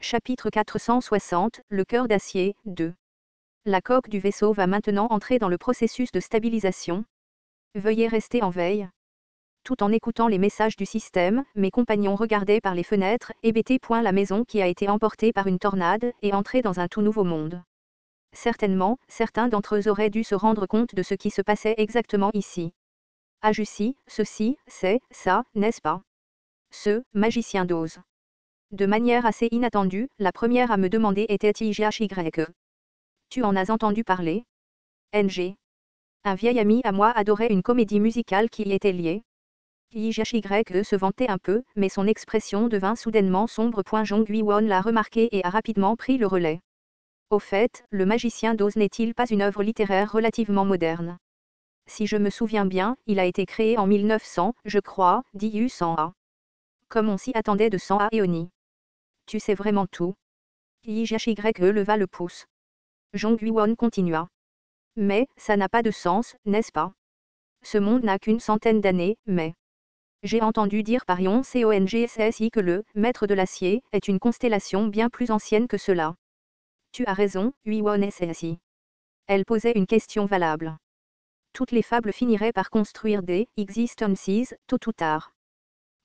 Chapitre 460, le cœur d'acier, 2. La coque du vaisseau va maintenant entrer dans le processus de stabilisation. Veuillez rester en veille. Tout en écoutant les messages du système, mes compagnons regardaient par les fenêtres, hébétés. La maison qui a été emportée par une tornade et entrée dans un tout nouveau monde. Certainement, certains d'entre eux auraient dû se rendre compte de ce qui se passait exactement ici. Ah Jussi, ceci, c'est, ça, n'est-ce pas? Ce magicien d'Oz. De manière assez inattendue, la première à me demander était IJHY. Tu en as entendu parler? NG. Un vieil ami à moi adorait une comédie musicale qui y était liée. IJHY se vantait un peu, mais son expression devint soudainement sombre. Jong Hui-won l'a remarqué et a rapidement pris le relais. Au fait, Le Magicien d'Oz n'est-il pas une œuvre littéraire relativement moderne? Si je me souviens bien, il a été créé en 1900, je crois, dit Yu Sang-a. Comme on s'y attendait de Sang-a et Oni. Tu sais vraiment tout? IJHY leva le pouce. Jong Hui-won continua. Mais, ça n'a pas de sens, n'est-ce pas? Ce monde n'a qu'une centaine d'années, mais... J'ai entendu dire par Yon Congssi que le Maître de l'acier est une constellation bien plus ancienne que cela. Tu as raison, Hui-won SSI. Elle posait une question valable. Toutes les fables finiraient par construire des existences, tôt ou tard.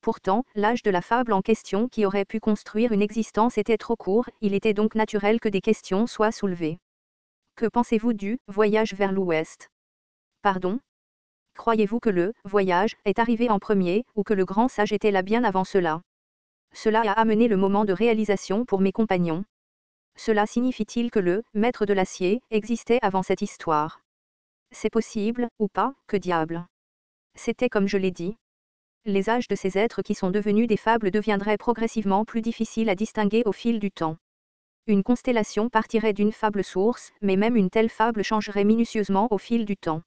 Pourtant, l'âge de la fable en question qui aurait pu construire une existence était trop court, il était donc naturel que des questions soient soulevées. Que pensez-vous du voyage vers l'Ouest? Pardon? Croyez-vous que le voyage est arrivé en premier, ou que le grand sage était là bien avant cela? Cela a amené le moment de réalisation pour mes compagnons. Cela signifie-t-il que le Maître de l'acier existait avant cette histoire? C'est possible, ou pas, que diable? C'était comme je l'ai dit. Les âges de ces êtres qui sont devenus des fables deviendraient progressivement plus difficiles à distinguer au fil du temps. Une constellation partirait d'une fable source, mais même une telle fable changerait minutieusement au fil du temps.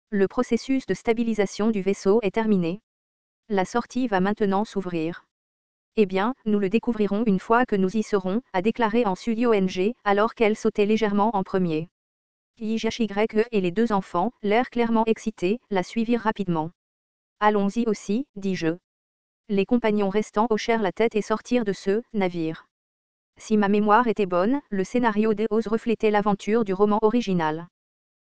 Le processus de stabilisation du vaisseau est terminé. La sortie va maintenant s'ouvrir. Eh bien, nous le découvrirons une fois que nous y serons, a déclaré en Suyong, alors qu'elle sautait légèrement en premier. IJHY et les deux enfants, l'air clairement excités, la suivirent rapidement. Allons-y aussi, dis-je. Les compagnons restants hochèrent la tête et sortirent de ce navire. Si ma mémoire était bonne, le scénario d'Oz reflétait l'aventure du roman original.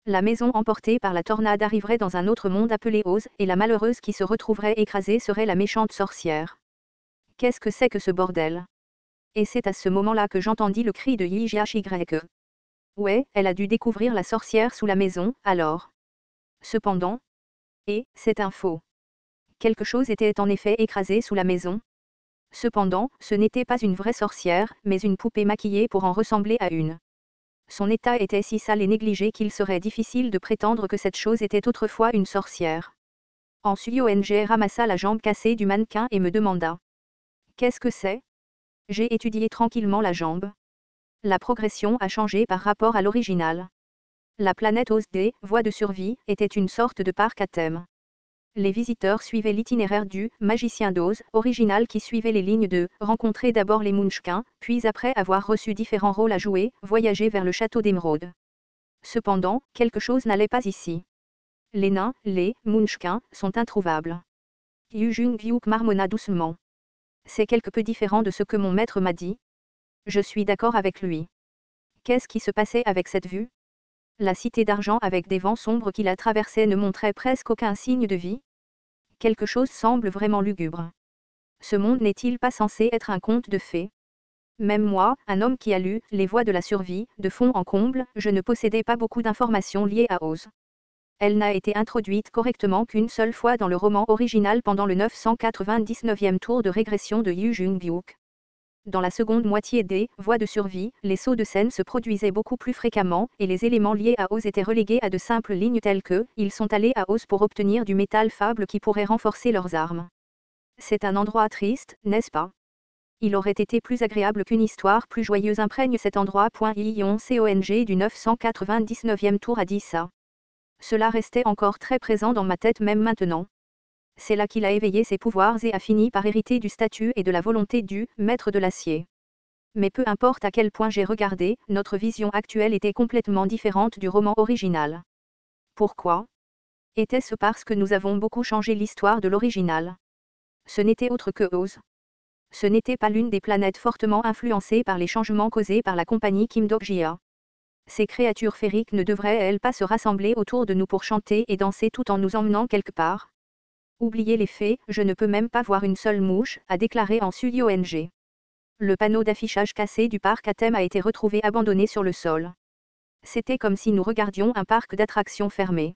La maison emportée par la tornade arriverait dans un autre monde appelé Oz, et la malheureuse qui se retrouverait écrasée serait la méchante sorcière. Qu'est-ce que c'est que ce bordel? Et c'est à ce moment-là que j'entendis le cri de IJHY. Ouais, elle a dû découvrir la sorcière sous la maison, alors. Cependant. Et, c'est un faux. Quelque chose était en effet écrasé sous la maison. Cependant, ce n'était pas une vraie sorcière, mais une poupée maquillée pour en ressembler à une. Son état était si sale et négligé qu'il serait difficile de prétendre que cette chose était autrefois une sorcière. En Suyong ramassa la jambe cassée du mannequin et me demanda. Qu'est-ce que c'est? J'ai étudié tranquillement la jambe. La progression a changé par rapport à l'original. La planète Oz des voies de survie était une sorte de parc à thème. Les visiteurs suivaient l'itinéraire du Magicien d'Oz original qui suivait les lignes de rencontrer d'abord les Munchkins, puis après avoir reçu différents rôles à jouer, voyager vers le château d'émeraude. Cependant, quelque chose n'allait pas ici. Les nains, les Munchkins, sont introuvables. Yu Jung-hyuk marmonna doucement. C'est quelque peu différent de ce que mon maître m'a dit. Je suis d'accord avec lui. Qu'est-ce qui se passait avec cette vue? La cité d'argent avec des vents sombres qui la traversaient ne montrait presque aucun signe de vie. Quelque chose semble vraiment lugubre. Ce monde n'est-il pas censé être un conte de fées? Même moi, un homme qui a lu Les voies de la survie, de fond en comble, je ne possédais pas beaucoup d'informations liées à Oz. Elle n'a été introduite correctement qu'une seule fois dans le roman original pendant le 999e tour de régression de Yu Jung-hyuk. Dans la seconde moitié des voies de survie, les sauts de scène se produisaient beaucoup plus fréquemment, et les éléments liés à Oz étaient relégués à de simples lignes telles que « Ils sont allés à Oz pour obtenir du métal fable qui pourrait renforcer leurs armes ». C'est un endroit triste, n'est-ce pas? Il aurait été plus agréable qu'une histoire plus joyeuse imprègne cet endroit. Yon Cong du 999e tour a dit ça. Cela restait encore très présent dans ma tête même maintenant. C'est là qu'il a éveillé ses pouvoirs et a fini par hériter du statut et de la volonté du Maître de l'acier. Mais peu importe à quel point j'ai regardé, notre vision actuelle était complètement différente du roman original. Pourquoi? Était-ce parce que nous avons beaucoup changé l'histoire de l'original? Ce n'était autre que Oz. Ce n'était pas l'une des planètes fortement influencées par les changements causés par la compagnie Kim Dok-jia. Ces créatures féeriques ne devraient-elles pas se rassembler autour de nous pour chanter et danser tout en nous emmenant quelque part? Oubliez les fées, je ne peux même pas voir une seule mouche, a déclaré en Ong. Le panneau d'affichage cassé du parc à thème a été retrouvé abandonné sur le sol. C'était comme si nous regardions un parc d'attractions fermé.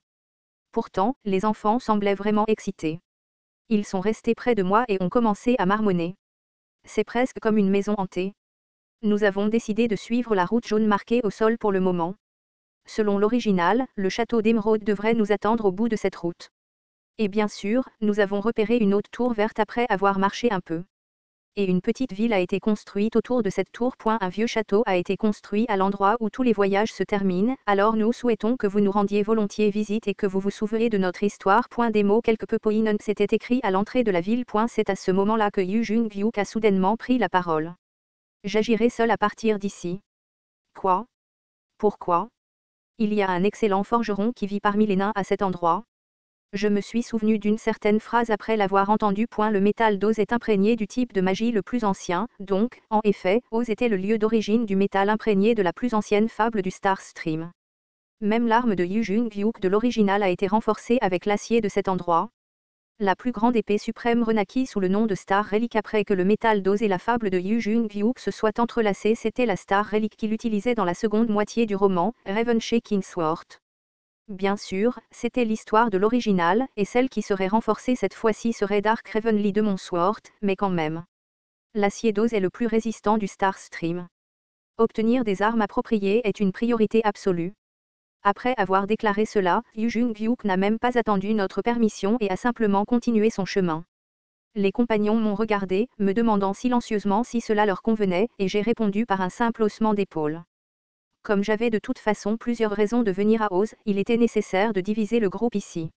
Pourtant, les enfants semblaient vraiment excités. Ils sont restés près de moi et ont commencé à marmonner. C'est presque comme une maison hantée. Nous avons décidé de suivre la route jaune marquée au sol pour le moment. Selon l'original, le château d'émeraude devrait nous attendre au bout de cette route. Et bien sûr, nous avons repéré une autre tour verte après avoir marché un peu. Et une petite ville a été construite autour de cette tour. Un vieux château a été construit à l'endroit où tous les voyages se terminent, alors nous souhaitons que vous nous rendiez volontiers visite et que vous vous souveniez de notre histoire. Des mots quelque peu poignants s'étaient écrits à l'entrée de la ville. C'est à ce moment-là que Yu Jung-hyuk a soudainement pris la parole. J'agirai seul à partir d'ici. Quoi? Pourquoi? Il y a un excellent forgeron qui vit parmi les nains à cet endroit. Je me suis souvenu d'une certaine phrase après l'avoir entendue. Le métal d'Oz est imprégné du type de magie le plus ancien, donc, en effet, Oz était le lieu d'origine du métal imprégné de la plus ancienne fable du Star Stream. Même l'arme de Yu Jung-hyuk de l'original a été renforcée avec l'acier de cet endroit. La plus grande épée suprême renaquit sous le nom de Star Relic après que le métal d'Oz et la fable de Yu Jung-hyuk se soient entrelacés. C'était la Star Relic qu'il utilisait dans la seconde moitié du roman, Raven Shaking Sword. Bien sûr, c'était l'histoire de l'original, et celle qui serait renforcée cette fois-ci serait Dark Ravenly de mon Sword, mais quand même. L'acier d'Oz est le plus résistant du Star Stream. Obtenir des armes appropriées est une priorité absolue. Après avoir déclaré cela, Yu Jung-hyuk n'a même pas attendu notre permission et a simplement continué son chemin. Les compagnons m'ont regardé, me demandant silencieusement si cela leur convenait, et j'ai répondu par un simple haussement d'épaule. Comme j'avais de toute façon plusieurs raisons de venir à Oz, il était nécessaire de diviser le groupe ici.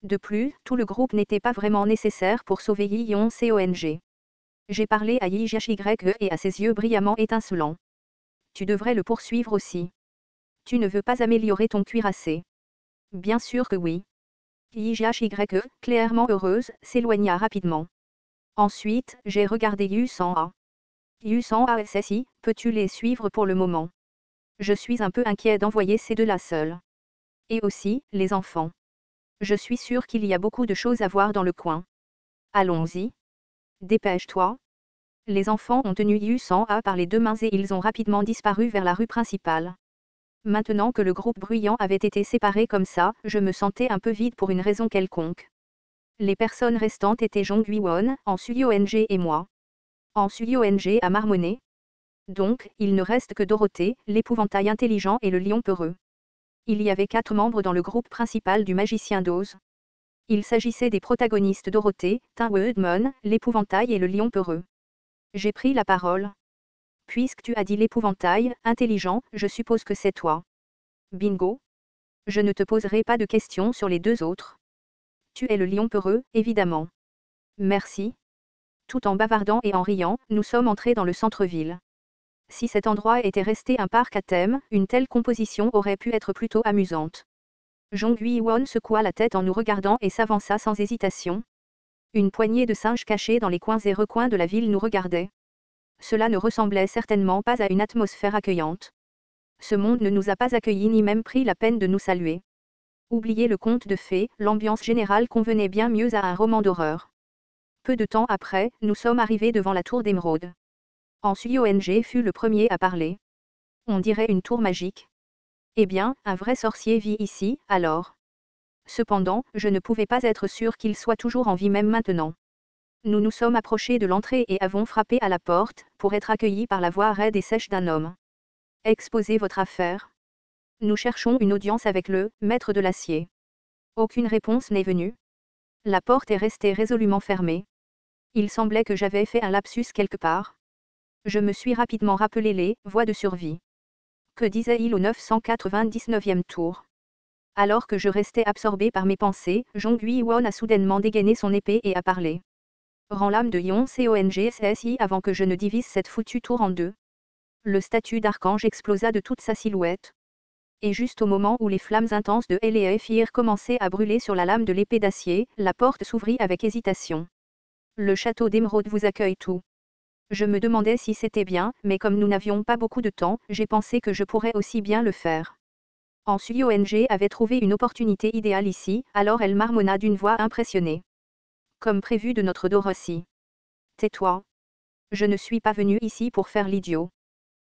De plus, tout le groupe n'était pas vraiment nécessaire pour sauver Yi-Yon Cong. J'ai parlé à Yi-Jash-Y et à ses yeux brillamment étincelants. Tu devrais le poursuivre aussi. Tu ne veux pas améliorer ton cuirassé? Bien sûr que oui. Yi-Jash-Y, clairement heureuse, s'éloigna rapidement. Ensuite, j'ai regardé Yu-San-A. Yu-San-A SSI, peux-tu les suivre pour le moment? Je suis un peu inquiet d'envoyer ces deux-là seuls. Et aussi, les enfants. Je suis sûr qu'il y a beaucoup de choses à voir dans le coin. Allons-y. Dépêche-toi. Les enfants ont tenu Yu-San-A par les deux mains et ils ont rapidement disparu vers la rue principale. Maintenant que le groupe bruyant avait été séparé comme ça, je me sentais un peu vide pour une raison quelconque. Les personnes restantes étaient Jong-Wi-won, En Sul-Yong et moi. En Sul-Yong a marmonné. Donc, il ne reste que Dorothée, l'épouvantail intelligent et le lion peureux. Il y avait 4 membres dans le groupe principal du magicien d'Oz. Il s'agissait des protagonistes Dorothée, Tin-Woodmon, l'épouvantail et le lion peureux. J'ai pris la parole. Puisque tu as dit l'épouvantail, intelligent, je suppose que c'est toi. Bingo. Je ne te poserai pas de questions sur les deux autres. Tu es le lion peureux, évidemment. Merci. Tout en bavardant et en riant, nous sommes entrés dans le centre-ville. Si cet endroit était resté un parc à thème, une telle composition aurait pu être plutôt amusante. Jong-Wi-won secoua la tête en nous regardant et s'avança sans hésitation. Une poignée de singes cachés dans les coins et recoins de la ville nous regardaient. Cela ne ressemblait certainement pas à une atmosphère accueillante. Ce monde ne nous a pas accueillis ni même pris la peine de nous saluer. Oubliez le conte de fées, l'ambiance générale convenait bien mieux à un roman d'horreur. Peu de temps après, nous sommes arrivés devant la tour d'émeraude. En Sul-Yong fut le premier à parler. On dirait une tour magique. Eh bien, un vrai sorcier vit ici, alors. Cependant, je ne pouvais pas être sûr qu'il soit toujours en vie même maintenant. Nous nous sommes approchés de l'entrée et avons frappé à la porte, pour être accueillis par la voix raide et sèche d'un homme. Exposez votre affaire. Nous cherchons une audience avec le maître de l'acier. Aucune réponse n'est venue. La porte est restée résolument fermée. Il semblait que j'avais fait un lapsus quelque part. Je me suis rapidement rappelé les voies de survie. Que disait-il au 999e tour? Alors que je restais absorbé par mes pensées, Jong-Wi-won a soudainement dégainé son épée et a parlé. Rends l'âme de Yon Cong avant que je ne divise cette foutue tour en deux. Le statut d'archange explosa de toute sa silhouette. Et juste au moment où les flammes intenses de Elephir commençaient à brûler sur la lame de l'épée d'acier, la porte s'ouvrit avec hésitation. Le château d'émeraude vous accueille tout. Je me demandais si c'était bien, mais comme nous n'avions pas beaucoup de temps, j'ai pensé que je pourrais aussi bien le faire. Yong avait trouvé une opportunité idéale ici, alors elle marmonna d'une voix impressionnée. Comme prévu de notre Dorothy. Tais-toi. Je ne suis pas venu ici pour faire l'idiot.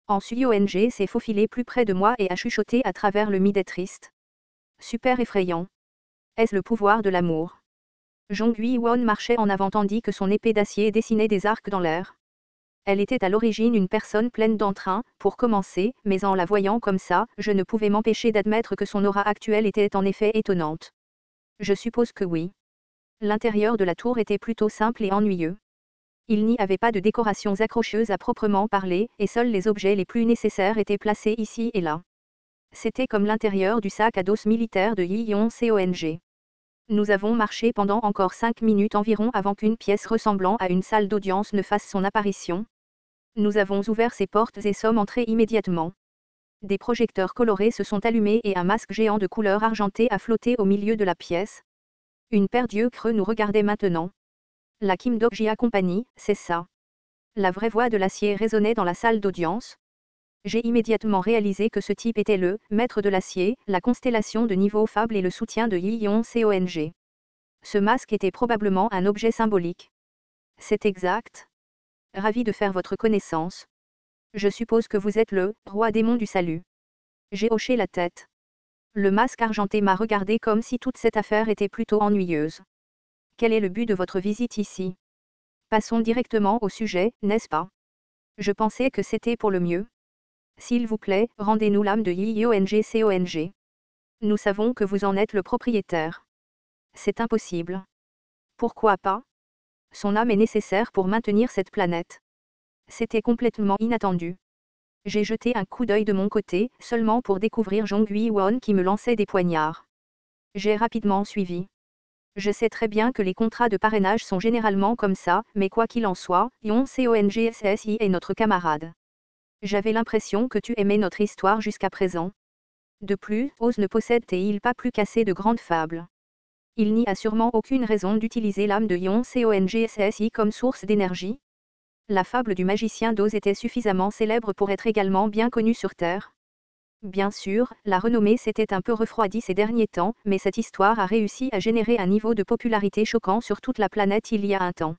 Yong s'est faufilé plus près de moi et a chuchoté à travers le midet triste. Super effrayant. Est-ce le pouvoir de l'amour? Jong Won marchait en avant tandis que son épée d'acier dessinait des arcs dans l'air. Elle était à l'origine une personne pleine d'entrain, pour commencer, mais en la voyant comme ça, je ne pouvais m'empêcher d'admettre que son aura actuelle était en effet étonnante. Je suppose que oui. L'intérieur de la tour était plutôt simple et ennuyeux. Il n'y avait pas de décorations accrocheuses à proprement parler, et seuls les objets les plus nécessaires étaient placés ici et là. C'était comme l'intérieur du sac à dos militaire de Yong. Nous avons marché pendant encore 5 minutes environ avant qu'une pièce ressemblant à une salle d'audience ne fasse son apparition. Nous avons ouvert ses portes et sommes entrés immédiatement. Des projecteurs colorés se sont allumés et un masque géant de couleur argentée a flotté au milieu de la pièce. Une paire d'yeux creux nous regardait maintenant. La Kim Dok-Jia Company, c'est ça. La vraie voix de l'acier résonnait dans la salle d'audience. J'ai immédiatement réalisé que ce type était le maître de l'acier, la constellation de niveau fable et le soutien de Yong. Ce masque était probablement un objet symbolique. C'est exact. Ravi de faire votre connaissance. Je suppose que vous êtes le roi démon du salut. J'ai hoché la tête. Le masque argenté m'a regardé comme si toute cette affaire était plutôt ennuyeuse. Quel est le but de votre visite ici? Passons directement au sujet, n'est-ce pas? Je pensais que c'était pour le mieux. S'il vous plaît, rendez-nous l'âme de Yong. Nous savons que vous en êtes le propriétaire. C'est impossible. Pourquoi pas? Son âme est nécessaire pour maintenir cette planète. C'était complètement inattendu. J'ai jeté un coup d'œil de mon côté, seulement pour découvrir Jong Won qui me lançait des poignards. J'ai rapidement suivi. Je sais très bien que les contrats de parrainage sont généralement comme ça, mais quoi qu'il en soit, Yong est notre camarade. J'avais l'impression que tu aimais notre histoire jusqu'à présent. De plus, Oz ne possède-t-il pas plus qu'assez de grandes fables? Il n'y a sûrement aucune raison d'utiliser l'âme de Yong comme source d'énergie. La fable du magicien d'Oz était suffisamment célèbre pour être également bien connue sur Terre. Bien sûr, la renommée s'était un peu refroidie ces derniers temps, mais cette histoire a réussi à générer un niveau de popularité choquant sur toute la planète il y a un temps.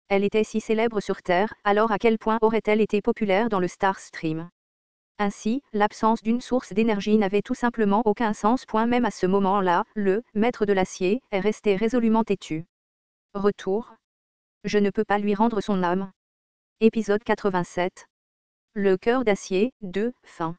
Elle était si célèbre sur Terre, alors à quel point aurait-elle été populaire dans le Star Stream? Ainsi, l'absence d'une source d'énergie n'avait tout simplement aucun sens. Même à ce moment-là, le maître de l'acier est resté résolument têtu. Retour. Je ne peux pas lui rendre son âme. Épisode 87. Le cœur d'acier, 2, fin.